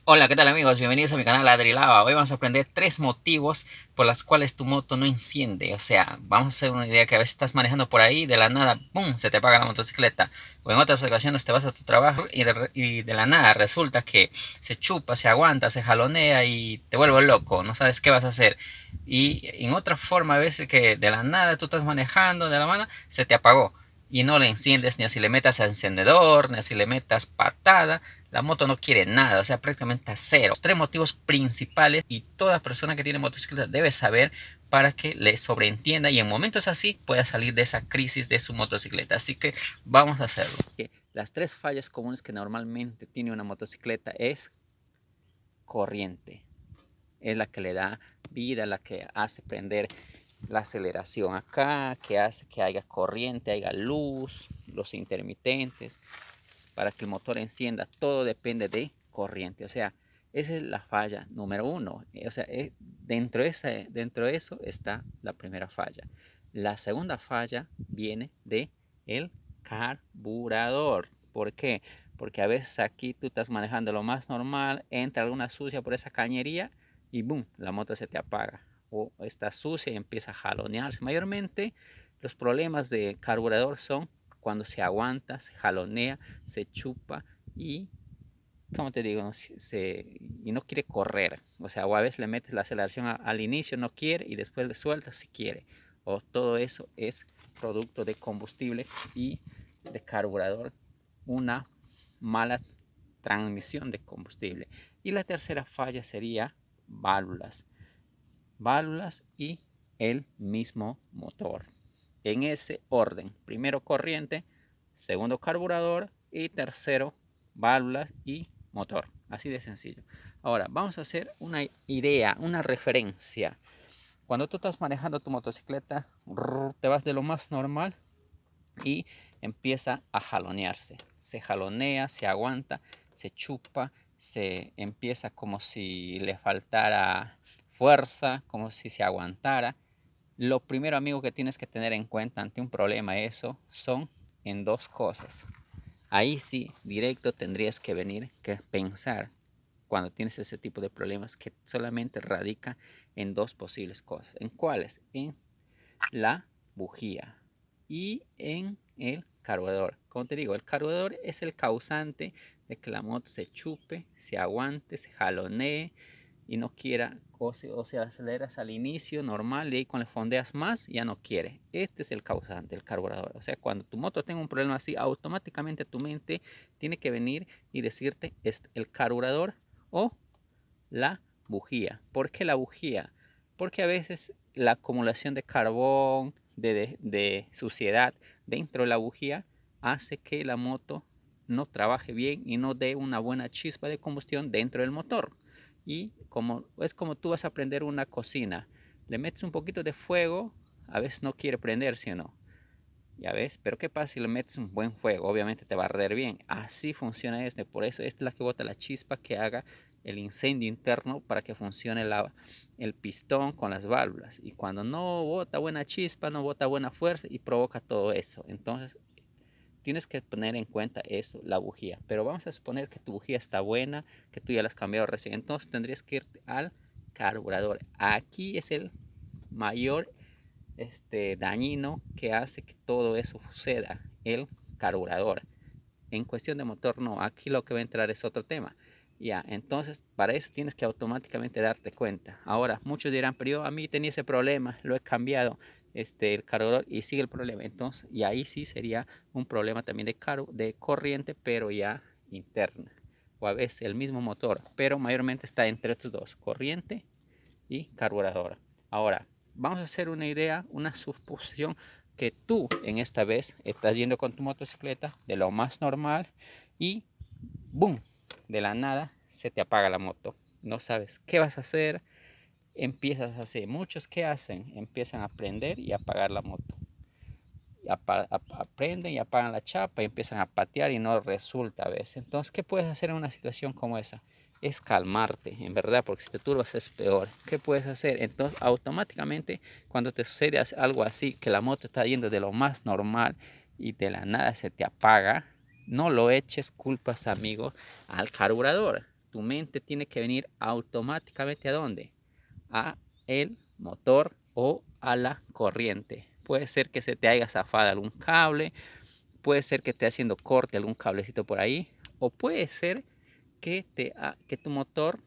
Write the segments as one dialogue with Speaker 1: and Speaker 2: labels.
Speaker 1: Hola, ¿qué tal amigos? Bienvenidos a mi canal Adrilava. Hoy vamos a aprender 3 motivos por los cuales tu moto no enciende. O sea, vamos a hacer una idea que a veces estás manejando por ahí, de la nada, ¡pum!, se te apaga la motocicleta. O en otras ocasiones te vas a tu trabajo y de la nada resulta que se chupa, se aguanta, se jalonea y te vuelve loco. No sabes qué vas a hacer. Y en otra forma, a veces que de la nada tú estás manejando, de la mano, se te apagó. Y no le enciendes ni así le metas a encendedor, ni así le metas patada, la moto no quiere nada, o sea, prácticamente a cero. 3 motivos principales y toda persona que tiene motocicleta debe saber para que le sobreentienda y en momentos así pueda salir de esa crisis de su motocicleta. Así que vamos a hacerlo. Las 3 fallas comunes que normalmente tiene una motocicleta es corriente. Es la que le da vida, la que hace prender la aceleración acá, que hace que haya corriente, haya luz, los intermitentes para que el motor encienda. Todo depende de corriente. O sea, esa es la falla número uno. O sea, dentro de eso está la primera falla. La segunda falla viene de el carburador. ¿Por qué? Porque a veces aquí tú estás manejando lo más normal, entra alguna sucia por esa cañería y boom, la moto se te apaga. O está sucia y empieza a jalonearse. Mayormente los problemas de carburador son cuando se aguanta, se jalonea, se chupa y, como te digo, y no quiere correr. O sea, o a veces le metes la aceleración al inicio, no quiere, y después le sueltas si quiere. O todo eso es producto de combustible y de carburador, una mala transmisión de combustible. Y la tercera falla sería válvulas. Válvulas y el mismo motor. En ese orden. Primero corriente, segundo carburador y tercero válvulas y motor. Así de sencillo. Ahora vamos a hacer una idea, una referencia. Cuando tú estás manejando tu motocicleta, te vas de lo más normal y empieza a jalonearse. Se jalonea, se aguanta, se chupa, se empieza como si le faltara fuerza, como si se aguantara. Lo primero, amigo, que tienes que tener en cuenta ante un problema eso son en 2 cosas. Ahí sí, directo tendrías que venir, que pensar cuando tienes ese tipo de problemas que solamente radica en 2 posibles cosas. ¿En cuáles? En la bujía y en el carburador. Como te digo, el carburador es el causante de que la moto se chupe, se aguante, se jalonee y no quiera, o sea, aceleras al inicio normal y ahí cuando le fondeas más ya no quiere. Este es el causante, el carburador. O sea, cuando tu moto tenga un problema así, automáticamente tu mente tiene que venir y decirte es el carburador o la bujía. ¿Por qué la bujía? Porque a veces la acumulación de carbón, de suciedad dentro de la bujía hace que la moto no trabaje bien y no dé una buena chispa de combustión dentro del motor. Y es como tú vas a prender una cocina, le metes un poquito de fuego, a veces no quiere prender, ¿sí o no? Ya ves, pero ¿qué pasa si le metes un buen fuego? Obviamente te va a arder bien. Así funciona este. Por eso esta es la que bota la chispa que haga el incendio interno para que funcione el pistón con las válvulas. Y cuando no bota buena chispa, no bota buena fuerza y provoca todo eso. Entonces tienes que tener en cuenta eso, la bujía. Pero vamos a suponer que tu bujía está buena, que tú ya la has cambiado recién. Entonces tendrías que irte al carburador. Aquí es el mayor dañino que hace que todo eso suceda, el carburador. En cuestión de motor, no, aquí lo que va a entrar es otro tema. Ya, entonces para eso tienes que automáticamente darte cuenta. Ahora, muchos dirán, pero yo a mí tenía ese problema, lo he cambiado, el carburador y sigue el problema. Entonces, y ahí sí sería un problema también de corriente, pero ya interna. O a veces el mismo motor, pero mayormente está entre estos dos, corriente y carburador. Ahora, vamos a hacer una idea, una suposición que tú en esta vez estás yendo con tu motocicleta de lo más normal y ¡boom! De la nada se te apaga la moto. No sabes qué vas a hacer, empiezas a hacer. Muchos que hacen, empiezan a prender y apagar la moto. Aprenden y apagan la chapa y empiezan a patear y no resulta a veces. Entonces, ¿qué puedes hacer en una situación como esa? Es calmarte, en verdad, porque si te turbas es peor. ¿Qué puedes hacer? Entonces, automáticamente, cuando te sucede algo así, que la moto está yendo de lo más normal y de la nada se te apaga, no lo eches culpas, amigo, al carburador. tu mente tiene que venir automáticamente ¿a dónde? A el motor o a la corriente. Puede ser que se te haya zafado algún cable, puede ser que esté haciendo corte algún cablecito por ahí, o puede ser que, que tu motor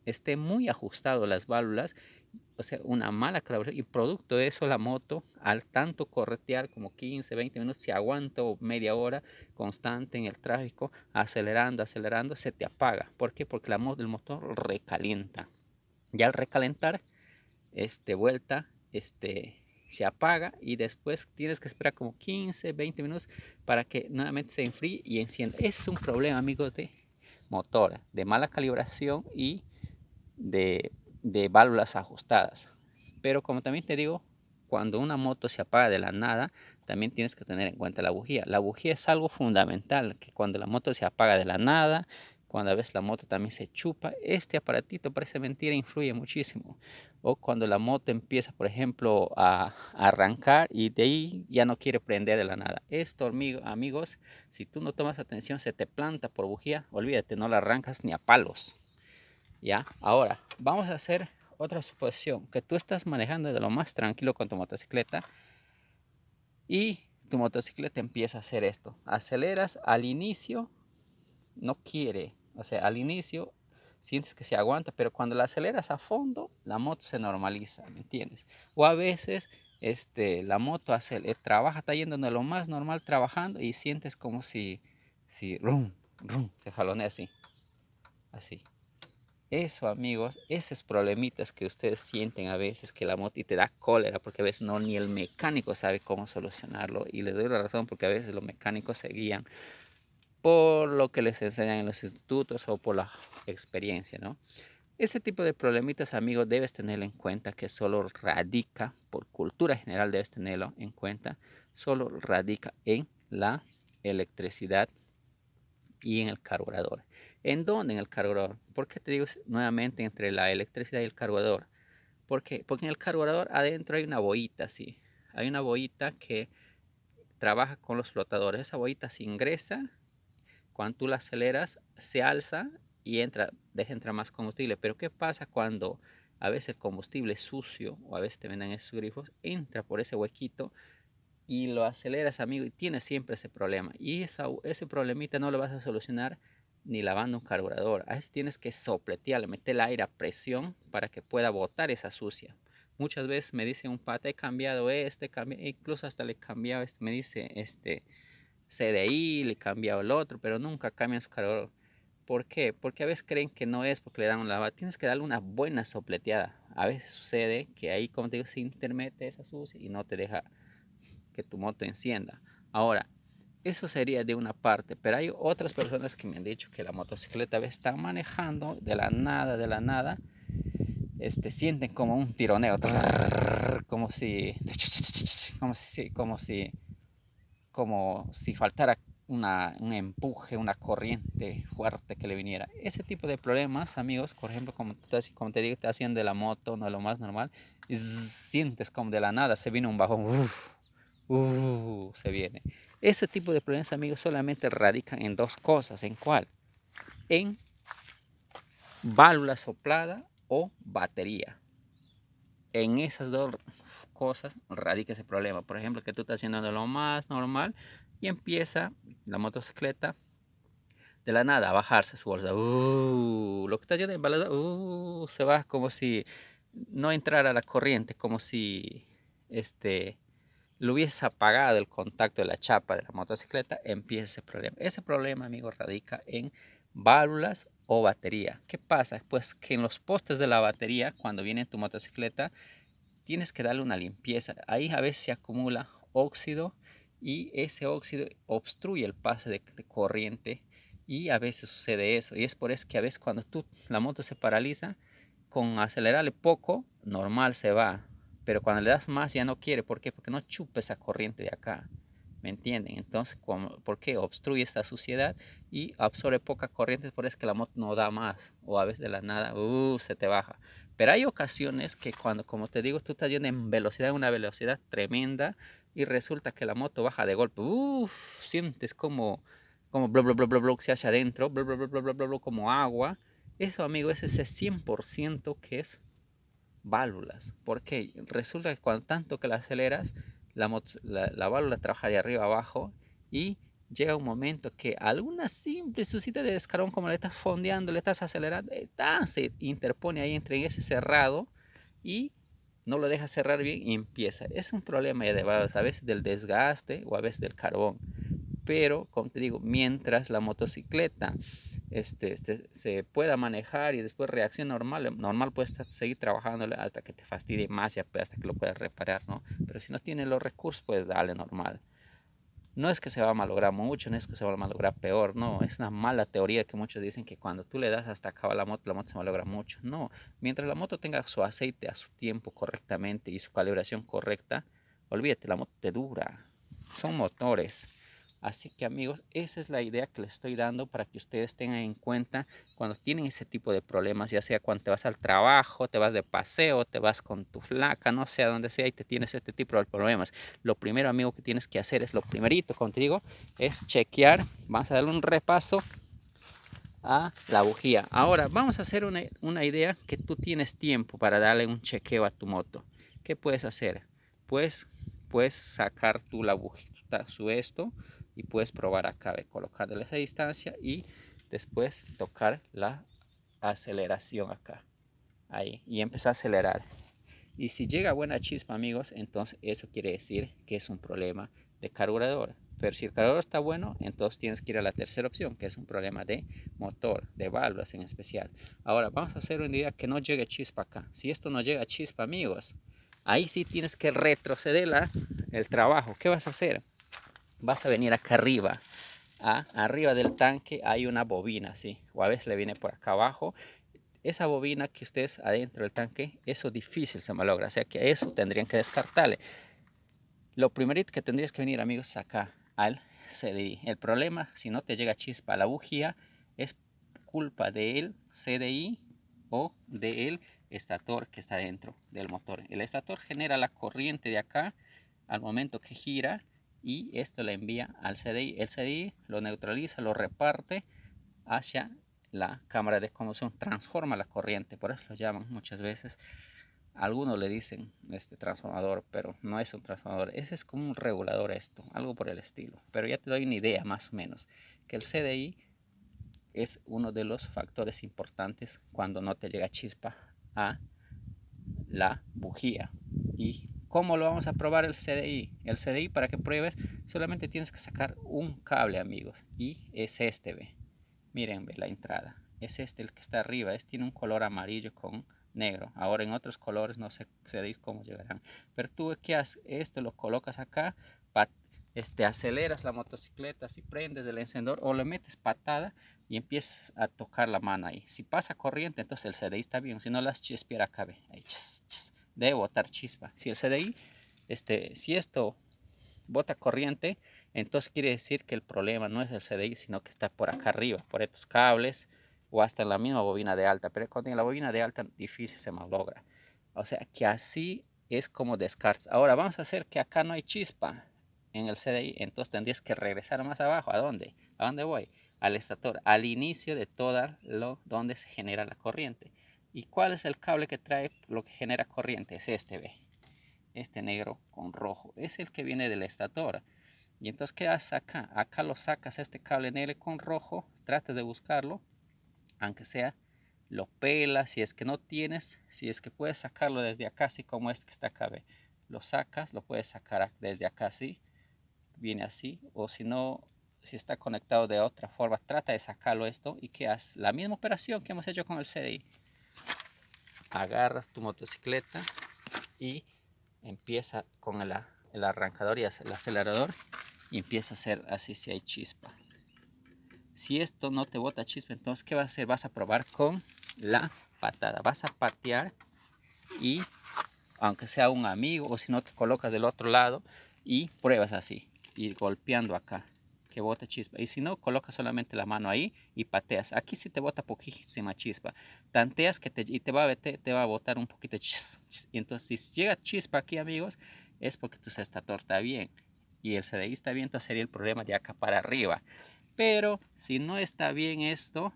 Speaker 1: esté muy ajustado las válvulas, o sea, una mala calibración, y producto de eso la moto al tanto corretear como 15, 20 minutos, si aguanto media hora constante en el tráfico, acelerando, acelerando, se te apaga. ¿Por qué? Porque el motor recalienta. Ya al recalentar, vuelta, se apaga y después tienes que esperar como 15, 20 minutos para que nuevamente se enfríe y encienda. Es un problema, amigos, de motor, de mala calibración y de, de válvulas ajustadas. Pero como también te digo, cuando una moto se apaga de la nada, también tienes que tener en cuenta la bujía. La bujía es algo fundamental, que cuando la moto se apaga de la nada, cuando a veces la moto también se chupa, este aparatito, parece mentira, influye muchísimo. O cuando la moto empieza, por ejemplo, a arrancar y de ahí ya no quiere prender de la nada. Esto, amigos, si tú no tomas atención, se te planta por bujía, olvídate, no la arrancas ni a palos. ¿Ya? Ahora, vamos a hacer otra suposición, que tú estás manejando de lo más tranquilo con tu motocicleta y tu motocicleta empieza a hacer esto. Aceleras al inicio, no quiere, o sea, al inicio sientes que se aguanta, pero cuando la aceleras a fondo, la moto se normaliza, ¿me entiendes? O a veces la moto trabaja, está yendo de lo más normal trabajando y sientes como si rum, rum, se jalonea así, así. Eso, amigos, esos problemitas que ustedes sienten a veces, que la moto y te da cólera, porque a veces no ni el mecánico sabe cómo solucionarlo. Y les doy la razón porque a veces los mecánicos se guían por lo que les enseñan en los institutos o por la experiencia, ¿no? Ese tipo de problemitas, amigos, debes tenerlo en cuenta que solo radica, por cultura general debes tenerlo en cuenta, solo radica en la electricidad y en el carburador. ¿En dónde? En el carburador. ¿Por qué te digo nuevamente entre la electricidad y el carburador? Porque en el carburador adentro hay una bohita, sí. Hay una bohita que trabaja con los flotadores. Esa bohita se ingresa, cuando tú la aceleras, se alza y deja entrar más combustible. Pero ¿qué pasa cuando a veces el combustible sucio o a veces te venden esos grifos, entra por ese huequito y lo aceleras, amigo, y tienes siempre ese problema? Y ese problemita no lo vas a solucionar ni lavando un carburador. A veces tienes que sopletearle, meter el aire a presión para que pueda botar esa sucia. Muchas veces me dice un pata, he cambiado incluso hasta le he cambiado, me dice, CDI, le he cambiado el otro, pero nunca cambian su carburador. ¿Por qué? Porque a veces creen que no es porque le dan un lavado. Tienes que darle una buena sopleteada. A veces sucede que ahí, como te digo, se intermete esa sucia y no te deja que tu moto encienda. Ahora, eso sería de una parte, pero hay otras personas que me han dicho que la motocicleta a veces están manejando de la nada, sienten como un tironeo, como si, como si faltara un empuje, una corriente fuerte que le viniera. Ese tipo de problemas, amigos, por ejemplo, como te digo, te haciendo de la moto, no es lo más normal, y sientes como de la nada se viene un bajón, se viene. Ese tipo de problemas, amigos, solamente radican en dos cosas. ¿En cuál? En válvula soplada o batería. En esas dos cosas radica ese problema. Por ejemplo, que tú estás haciendo de lo más normal y empieza la motocicleta de la nada a bajarse su bolsa. Lo que está haciendo en balada, se va como si no entrara la corriente, como si lo hubieses apagado el contacto de la chapa de la motocicleta, empieza ese problema. Ese problema, amigo, radica en válvulas o batería. ¿Qué pasa? Pues que en los postes de la batería, cuando viene tu motocicleta, tienes que darle una limpieza. Ahí a veces se acumula óxido y ese óxido obstruye el pase de corriente y a veces sucede eso. Y es por eso que a veces cuando la moto se paraliza, con acelerarle poco, normal se va. Pero cuando le das más ya no quiere. ¿Por qué? Porque no chupa esa corriente de acá. ¿Me entienden? Entonces, ¿por qué? Obstruye esta suciedad y absorbe poca corriente, por eso es que la moto no da más. O a veces de la nada, se te baja. Pero hay ocasiones que cuando, como te digo, tú estás yendo en velocidad, una velocidad tremenda, y resulta que la moto baja de golpe. Sientes como blo, blo, blo, blo, blo, se hace adentro, blo, blo, blo, blo, blo, blo, como agua. Eso, amigo, es ese 100% que es válvulas. Porque resulta que cuando tanto que la aceleras, la válvula trabaja de arriba a abajo y llega un momento que alguna simple sucita de descargón, como le estás fondeando, le estás acelerando, se interpone ahí entre ese cerrado y no lo deja cerrar bien y empieza. Es un problema ya de válvulas, a veces del desgaste o a veces del carbón. Pero, como te digo, mientras la motocicleta se pueda manejar y después reacción normal puedes seguir trabajando hasta que te fastidie más y hasta que lo puedas reparar, ¿no? Pero si no tienes los recursos, pues dale normal. No es que se va a malograr mucho, no es que se va a malograr peor, no, es una mala teoría que muchos dicen que cuando tú le das hasta acá a la moto se malogra mucho. No, mientras la moto tenga su aceite a su tiempo correctamente y su calibración correcta, olvídate, la moto te dura. Son motores. Así que amigos, esa es la idea que les estoy dando para que ustedes tengan en cuenta cuando tienen ese tipo de problemas, ya sea cuando te vas al trabajo, te vas de paseo, te vas con tu flaca, no sé a dónde sea y te tienes este tipo de problemas. Lo primero, amigo, que tienes que hacer es lo primerito, como te digo, es chequear. Vamos a darle un repaso a la bujía. Ahora, vamos a hacer una idea que tú tienes tiempo para darle un chequeo a tu moto. ¿Qué puedes hacer? Pues puedes sacar tú la bujía, su esto, y puedes probar acá, colocándole esa distancia y después tocar la aceleración acá. Ahí, y empezar a acelerar. Y si llega buena chispa, amigos, entonces eso quiere decir que es un problema de carburador. Pero si el carburador está bueno, entonces tienes que ir a la tercera opción, que es un problema de motor, de válvulas en especial. Ahora, vamos a hacer una idea que no llegue chispa acá. Si esto no llega chispa, amigos, ahí sí tienes que retroceder el trabajo. ¿Qué vas a hacer? Vas a venir acá arriba. Arriba del tanque hay una bobina, ¿sí? O a veces le viene por acá abajo. Esa bobina que ustedes adentro del tanque, eso difícil se malogra, o sea que eso tendrían que descartarle. Lo primerito que tendrías que venir, amigos, acá al CDI. El problema, si no te llega chispa a la bujía, es culpa del CDI o del estator que está dentro del motor. El estator genera la corriente de acá al momento que gira y esto le envía al CDI. El CDI lo neutraliza, lo reparte hacia la cámara de conducción, transforma la corriente, por eso lo llaman muchas veces. Algunos le dicen transformador, pero no es un transformador, ese es como un regulador esto, algo por el estilo. Pero ya te doy una idea más o menos, que el CDI es uno de los factores importantes cuando no te llega chispa a la bujía. ¿Y cómo lo vamos a probar el CDI? El CDI, para que pruebes, solamente tienes que sacar un cable, amigos, y es este, ve. Miren, ve la entrada. Es este el que está arriba. Tiene un color amarillo con negro. Ahora en otros colores no sé cómo llegarán. Pero tú, ¿qué haces? Esto lo colocas acá. Aceleras la motocicleta, si prendes el encendedor o le metes patada y empiezas a tocar la mano ahí. Si pasa corriente, entonces el CDI está bien. Si no, las chispear acá, ve. Ahí, debe botar chispa. Si el CDI, si esto bota corriente, entonces quiere decir que el problema no es el CDI, sino que está por acá arriba, por estos cables o hasta en la misma bobina de alta. Pero cuando en la bobina de alta difícil se malogra. O sea que así es como descartas. Ahora vamos a hacer que acá no hay chispa en el CDI, entonces tendrías que regresar más abajo. ¿A dónde? ¿A dónde voy? Al estator, al inicio de todo donde se genera la corriente. ¿Y cuál es el cable que trae lo que genera corriente? Es este, ve. Este negro con rojo. Es el que viene del estator. Y entonces, ¿qué haces acá? Acá lo sacas este cable negro con rojo. Tratas de buscarlo. Aunque sea, lo pelas. Si es que no tienes, si es que puedes sacarlo desde acá, así como este que está acá, ve. Lo sacas, lo puedes sacar desde acá, así. Viene así. O si no, si está conectado de otra forma, trata de sacarlo esto. ¿Y qué haces? La misma operación que hemos hecho con el CDI. Agarras tu motocicleta y empieza con el arrancador y el acelerador y empieza a hacer así si hay chispa. Si esto no te bota chispa, entonces ¿qué vas a hacer? Vas a probar con la patada. Vas a patear y aunque sea un amigo o si no te colocas del otro lado y pruebas así, ir golpeando acá que bote chispa. Y si no, colocas solamente la mano ahí y pateas. Aquí sí te bota poquísima chispa. Tanteas y te va a botar un poquito de y entonces si llega chispa aquí, amigos, es porque tu estator está bien. Y el CDI está bien, entonces sería el problema de acá para arriba. Pero si no está bien esto,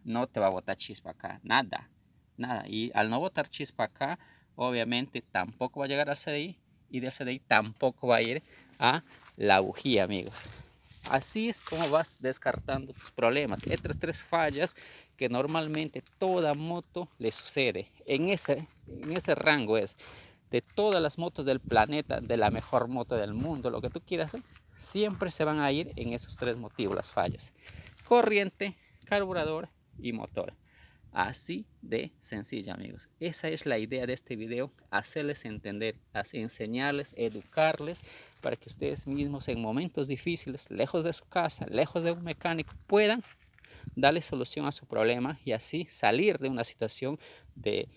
Speaker 1: no te va a botar chispa acá, nada, nada. Y al no botar chispa acá, obviamente tampoco va a llegar al CDI y del CDI tampoco va a ir a la bujía, amigos. Así es como vas descartando tus problemas. Estas tres fallas que normalmente toda moto le sucede. En ese rango es de todas las motos del planeta, de la mejor moto del mundo, lo que tú quieras, siempre se van a ir en esos tres motivos las fallas. Corriente, carburador y motor. Así de sencilla, amigos. Esa es la idea de este video, hacerles entender, enseñarles, educarles, para que ustedes mismos en momentos difíciles, lejos de su casa, lejos de un mecánico, puedan darle solución a su problema y así salir de una situación de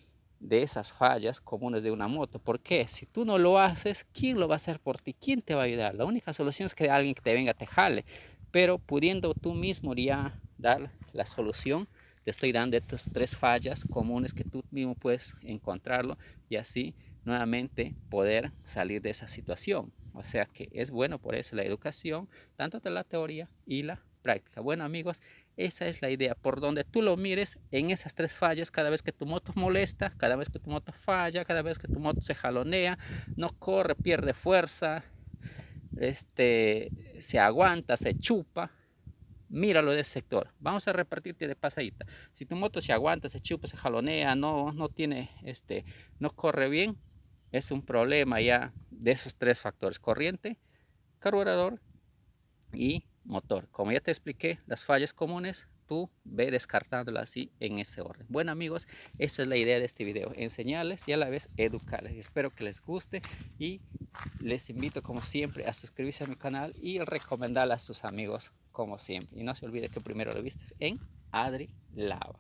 Speaker 1: esas fallas comunes de una moto. Porque si tú no lo haces, ¿quién lo va a hacer por ti? ¿Quién te va a ayudar? La única solución es que alguien que te venga te jale, pero pudiendo tú mismo ya dar la solución, te estoy dando estas tres fallas comunes que tú mismo puedes encontrarlo y así nuevamente poder salir de esa situación. O sea que es bueno por eso la educación, tanto de la teoría y la práctica. Bueno, amigos, esa es la idea. Por donde tú lo mires, en esas tres fallas, cada vez que tu moto molesta, cada vez que tu moto falla, cada vez que tu moto se jalonea, no corre, pierde fuerza, se aguanta, se chupa, míralo de ese sector. Vamos a repartirte de pasadita. Si tu moto se aguanta, se chupa, se jalonea, no tiene, no corre bien, es un problema ya de esos tres factores: corriente, carburador y motor. Como ya te expliqué, las fallas comunes, tú ve descartándolas así en ese orden. Bueno, amigos, esa es la idea de este video, enseñarles y a la vez educarles. Espero que les guste y les invito como siempre a suscribirse a mi canal y recomendarla a sus amigos como siempre. Y no se olvide que primero lo viste en Adri Lava.